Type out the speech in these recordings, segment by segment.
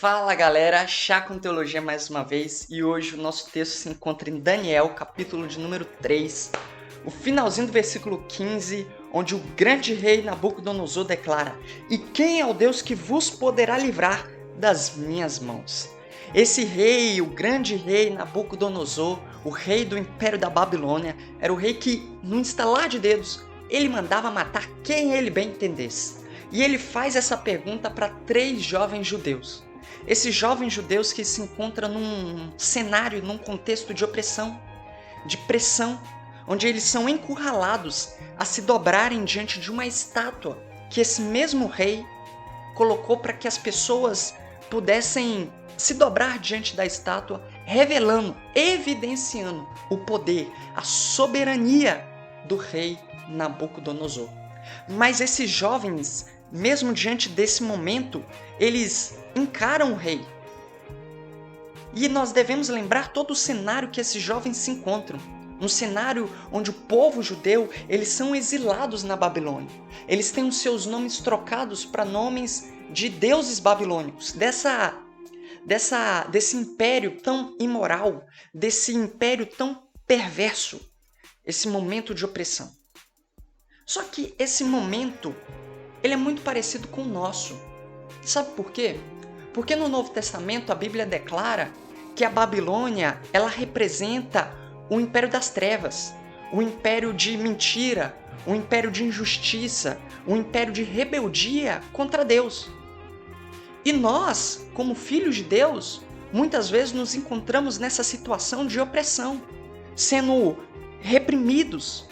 Fala galera, Chá com Teologia mais uma vez, e hoje o nosso texto se encontra em Daniel, capítulo de número 3, o finalzinho do versículo 15, onde o grande rei Nabucodonosor declara: "E quem é o Deus que vos poderá livrar das minhas mãos?" Esse rei, o grande rei Nabucodonosor, o rei do Império da Babilônia, era o rei que, no instalar de dedos, ele mandava matar quem ele bem entendesse. E ele faz essa pergunta para 3 jovens judeus. Esses jovens judeus que se encontram num cenário, num contexto de opressão, de pressão, onde eles são encurralados a se dobrarem diante de uma estátua que esse mesmo rei colocou para que as pessoas pudessem se dobrar diante da estátua, revelando, evidenciando o poder, a soberania do rei Nabucodonosor. Mas esses jovens, mesmo diante desse momento, eles encaram o rei. E nós devemos lembrar todo o cenário que esses jovens se encontram. Um cenário onde o povo judeu, eles são exilados na Babilônia. Eles têm os seus nomes trocados para nomes de deuses babilônicos, desse império tão imoral, desse império tão perverso, esse momento de opressão. Só que esse momento, ele é muito parecido com o nosso. Sabe por quê? Porque no Novo Testamento a Bíblia declara que a Babilônia, ela representa o império das trevas, o império de mentira, o império de injustiça, o império de rebeldia contra Deus. E nós, como filhos de Deus, muitas vezes nos encontramos nessa situação de opressão, sendo reprimidos,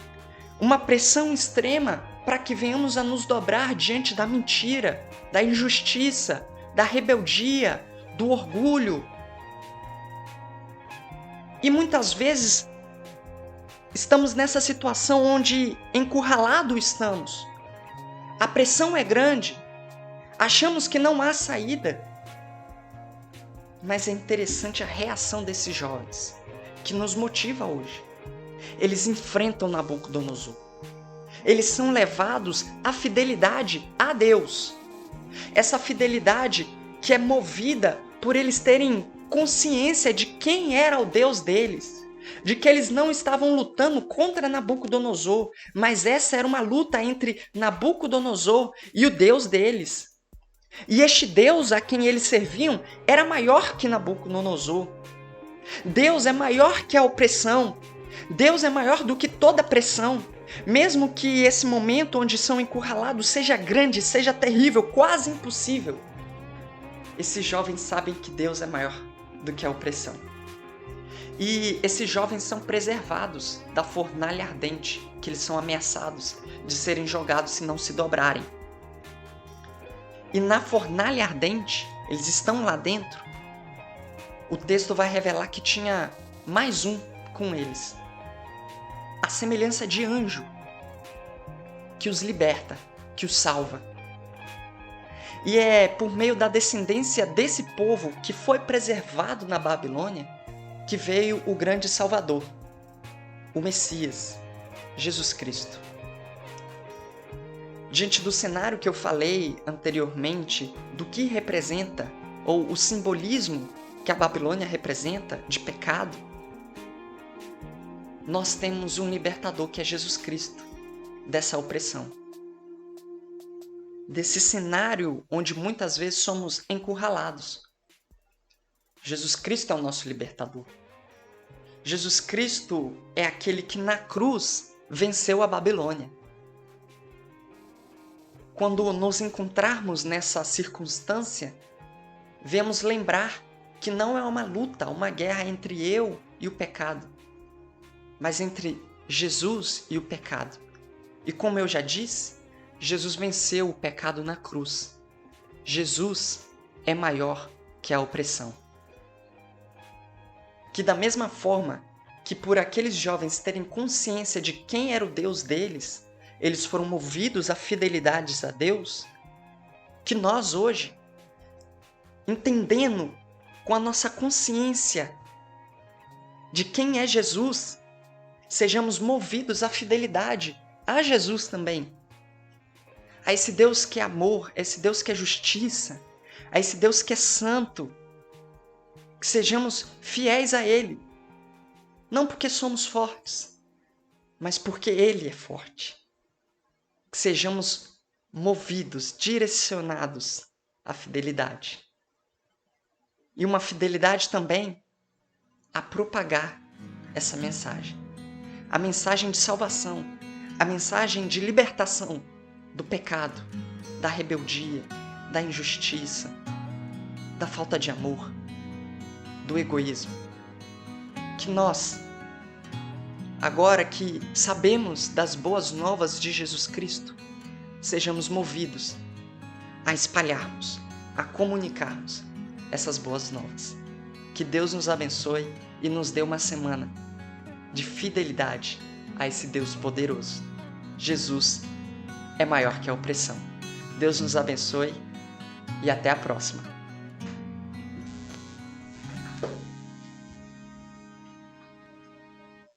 uma pressão extrema para que venhamos a nos dobrar diante da mentira, da injustiça, da rebeldia, do orgulho. E muitas vezes estamos nessa situação onde encurralados estamos. A pressão é grande, achamos que não há saída. Mas é interessante a reação desses jovens, que nos motiva hoje. Eles enfrentam Nabucodonosor. Eles são levados à fidelidade a Deus. Essa fidelidade que é movida por eles terem consciência de quem era o Deus deles, de que eles não estavam lutando contra Nabucodonosor, mas essa era uma luta entre Nabucodonosor e o Deus deles. E este Deus a quem eles serviam era maior que Nabucodonosor. Deus é maior que a opressão. Deus é maior do que toda pressão. Mesmo que esse momento onde são encurralados seja grande, seja terrível, quase impossível, esses jovens sabem que Deus é maior do que a opressão. E esses jovens são preservados da fornalha ardente, que eles são ameaçados de serem jogados se não se dobrarem. E na fornalha ardente, eles estão lá dentro, o texto vai revelar que tinha mais um com eles, a semelhança de anjo, que os liberta, que os salva. E é por meio da descendência desse povo que foi preservado na Babilônia que veio o grande Salvador, o Messias, Jesus Cristo. Diante do cenário que eu falei anteriormente, do que representa, ou o simbolismo que a Babilônia representa de pecado, nós temos um libertador que é Jesus Cristo, dessa opressão. Desse cenário onde muitas vezes somos encurralados. Jesus Cristo é o nosso libertador. Jesus Cristo é aquele que na cruz venceu a Babilônia. Quando nos encontrarmos nessa circunstância, devemos lembrar que não é uma luta, uma guerra entre eu e o pecado, mas entre Jesus e o pecado. E como eu já disse, Jesus venceu o pecado na cruz. Jesus é maior que a opressão. Que da mesma forma que por aqueles jovens terem consciência de quem era o Deus deles, eles foram movidos a fidelidades a Deus, que nós hoje, entendendo com a nossa consciência de quem é Jesus, sejamos movidos à fidelidade a Jesus também. A esse Deus que é amor, esse Deus que é justiça, a esse Deus que é santo, que sejamos fiéis a Ele, não porque somos fortes, mas porque Ele é forte. Que sejamos movidos, direcionados à fidelidade. E uma fidelidade também a propagar essa mensagem. A mensagem de salvação, a mensagem de libertação do pecado, da rebeldia, da injustiça, da falta de amor, do egoísmo. Que nós, agora que sabemos das boas novas de Jesus Cristo, sejamos movidos a espalharmos, a comunicarmos essas boas novas. Que Deus nos abençoe e nos dê uma semana de fidelidade a esse Deus poderoso. Jesus é maior que a opressão. Deus nos abençoe e até a próxima.